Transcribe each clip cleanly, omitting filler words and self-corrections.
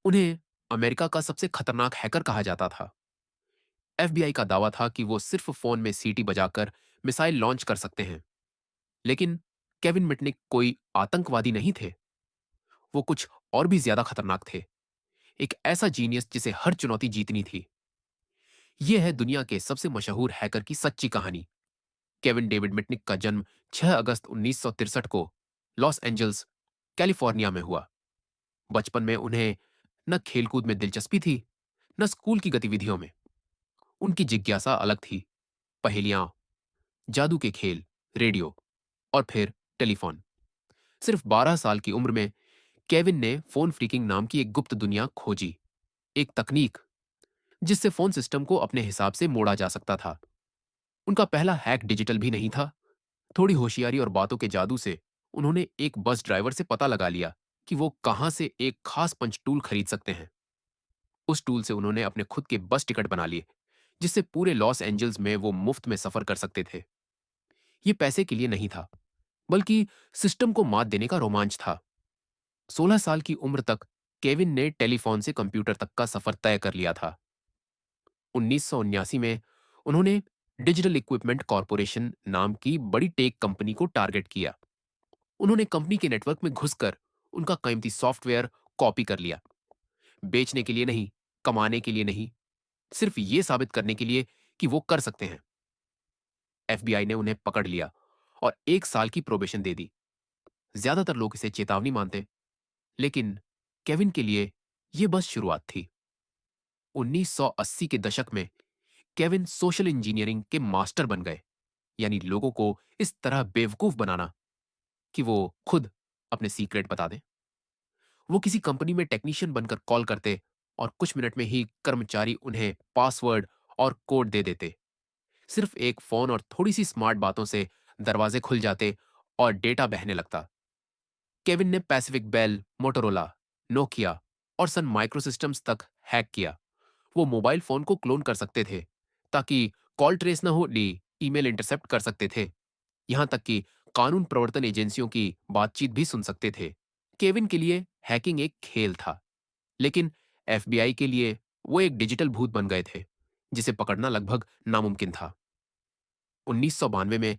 उन्हें अमेरिका का सबसे खतरनाक हैकर कहा जाता था। एफबीआई का दावा था कि वो सिर्फ फोन में सीटी बजाकर मिसाइल लॉन्च कर सकते हैं। लेकिन केविन मिटनिक कोई आतंकवादी नहीं थे। वो कुछ और भी ज्यादा खतरनाक थे। एक ऐसा जीनियस जिसे हर चुनौती जीतनी थी। यह है दुनिया के सबसे मशहूर हैकर की सच्ची कहानी। केविन डेविड मिटनिक का जन्म 6 अगस्त 1963 को लॉस एंजल्स, कैलिफोर्निया में हुआ। बचपन में उन्हें न खेलकूद में दिलचस्पी थी, न स्कूल की गतिविधियों में। उनकी जिज्ञासा अलग थी। पहेलियां, जादू के खेल, रेडियो और फिर टेलीफोन। सिर्फ 12 साल की उम्र में केविन ने फोन फ्रीकिंग नाम की एक गुप्त दुनिया खोजी। एक तकनीक जिससे फोन सिस्टम को अपने हिसाब से मोड़ा जा सकता था। उनका पहला हैक डिजिटल भी नहीं था। थोड़ी होशियारी और बातों के जादू से उन्होंने एक बस ड्राइवर से पता लगा लिया कि वो कहां से एक खास पंच टूल खरीद सकते हैं। उस टूल से उन्होंने अपने खुद के बस टिकट बना लिए, जिससे पूरे लॉस एंजल्स में वो मुफ्त में सफर कर सकते थे। ये पैसे के लिए नहीं था, बल्कि सिस्टम को मात देने का रोमांच था। 16 साल की उम्र तक केविन ने टेलीफोन से कंप्यूटर तक का सफर तय कर लिया था। 1979 में उन्होंने डिजिटल इक्विपमेंट कॉरपोरेशन नाम की बड़ी टेक कंपनी को टारगेट किया। उन्होंने कंपनी के नेटवर्क में घुसकर उनका कीमती सॉफ्टवेयर कॉपी कर लिया। बेचने के लिए नहीं, कमाने के लिए नहीं, सिर्फ ये साबित करने के लिए कि वो कर सकते हैं। एफबीआई ने उन्हें पकड़ लिया और 1 साल की प्रोबेशन दे दी। ज्यादातर लोग इसे चेतावनी मानते, लेकिन केविन के लिए यह बस शुरुआत थी। 1980 के दशक में केविन सोशल इंजीनियरिंग के मास्टर बन गए, यानी लोगों को इस तरह बेवकूफ बनाना कि वो खुद अपने सीक्रेट बता दें। वो किसी कंपनी में टेक्नीशियन बनकर कॉल करते और कुछ मिनट में ही कर्मचारी उन्हें पासवर्ड और कोड दे देते। सिर्फ एक फोन और थोड़ी सी स्मार्ट बातों से दरवाजे खुल जाते और डेटा बहने लगता। केविन ने पैसिफिक बेल, मोटोरोला, नोकिया और सन माइक्रोसिस्टम्स तक हैक किया। वो मोबाइल फोन को क्लोन कर सकते थे ताकि कॉल ट्रेस न हो ली, ईमेल इंटरसेप्ट कर सकते थे, यहां तक कि कानून प्रवर्तन एजेंसियों की बातचीत भी सुन सकते थे। केविन के लिए हैकिंग एक खेल था, लेकिन एफबीआई के लिए वो एक डिजिटल भूत बन गए थे, जिसे पकड़ना लगभग नामुमकिन था। 1992 में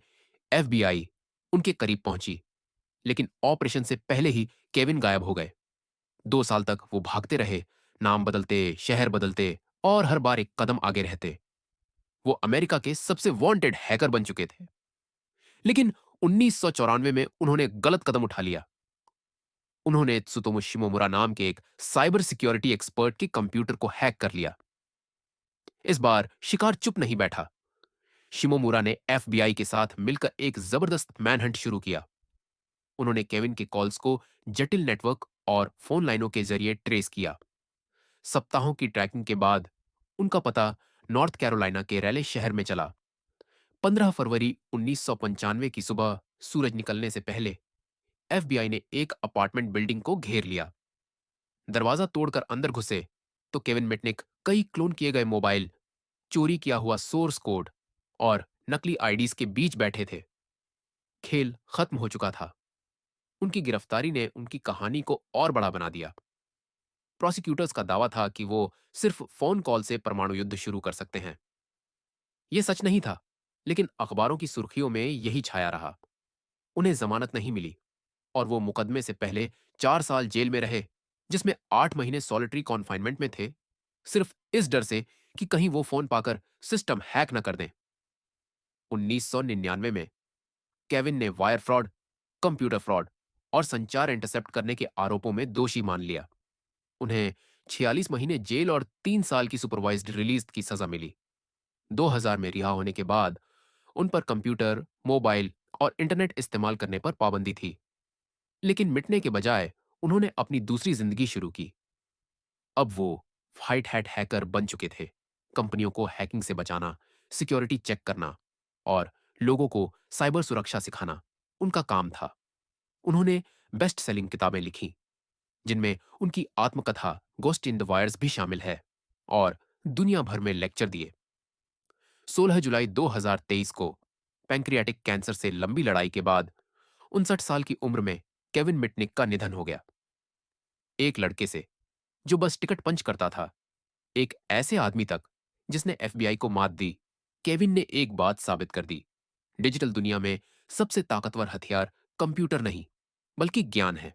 एफबीआई उनके करीब पहुंची, लेकिन ऑपरेशन से पहले ही केविन गायब हो गए। 2 साल तक वो भागते रहे, नाम बदलते, शहर बदलते और हर बार एक कदम आगे रहते। वो अमेरिका के सबसे वांटेड हैकर बन चुके थे। लेकिन 1994 में उन्होंने गलत कदम उठा लिया। उन्होंने त्सुतोमु शिमोमुरा नाम के एक साइबर सिक्योरिटी एक्सपर्ट के कंप्यूटर को हैक कर लिया। इस बार शिकार चुप नहीं बैठा। शिमोमुरा ने एफबीआई के साथ मिलकर एक जबरदस्त मैनहंट शुरू किया। उन्होंने केविन के कॉल्स को जटिल नेटवर्क और फोन लाइनों के जरिए ट्रेस किया। सप्ताहों की ट्रैकिंग के बाद उनका पता नॉर्थ कैरोलिना के रैले शहर में चला। 15 फरवरी 1995 की सुबह सूरज निकलने से पहले एफबीआई ने एक अपार्टमेंट बिल्डिंग को घेर लिया। दरवाजा तोड़कर अंदर घुसे तो केविन मिटनिक कई क्लोन किए गए मोबाइल, चोरी किया हुआ सोर्स कोड और नकली आईडीज के बीच बैठे थे। खेल खत्म हो चुका था। उनकी गिरफ्तारी ने उनकी कहानी को और बड़ा बना दिया। प्रोसिक्यूटर्स का दावा था कि वो सिर्फ फोन कॉल से परमाणु युद्ध शुरू कर सकते हैं। यह सच नहीं था, लेकिन अखबारों की सुर्खियों में यही छाया रहा। उन्हें जमानत नहीं मिली और वो मुकदमे से पहले 4 साल जेल में रहे, जिसमें 8 महीने सॉलिटरी कॉन्फाइनमेंट में थे, सिर्फ इस डर से कि कहीं वो फोन पाकर सिस्टम हैक न कर दें। 1999 में केविन ने वायर फ्रॉड, कंप्यूटर फ्रॉड और संचार इंटरसेप्ट करने के आरोपों में दोषी मान लिया। उन्हें 46 महीने जेल और 3 साल की सुपरवाइज्ड रिलीज की सजा मिली। 2000 में रिहा होने के बाद उन पर कंप्यूटर, मोबाइल और इंटरनेट इस्तेमाल करने पर पाबंदी थी। लेकिन मिटने के बजाय उन्होंने अपनी दूसरी जिंदगी शुरू की। अब वो व्हाइट हैट हैकर बन चुके थे। कंपनियों को हैकिंग से बचाना, सिक्योरिटी चेक करना और लोगों को साइबर सुरक्षा सिखाना उनका काम था। उन्होंने बेस्ट सेलिंग किताबें लिखी, जिनमें उनकी आत्मकथा गोस्ट इन द वायर्स भी शामिल है, और दुनिया भर में लेक्चर दिए। 16 जुलाई 2023 को पैंक्रियाटिक कैंसर से लंबी लड़ाई के बाद 59 साल की उम्र में केविन मिटनिक का निधन हो गया। एक लड़के से जो बस टिकट पंच करता था, एक ऐसे आदमी तक जिसने एफबीआई को मात दी, केविन ने एक बात साबित कर दी। डिजिटल दुनिया में सबसे ताकतवर हथियार कंप्यूटर नहीं, बल्कि ज्ञान है।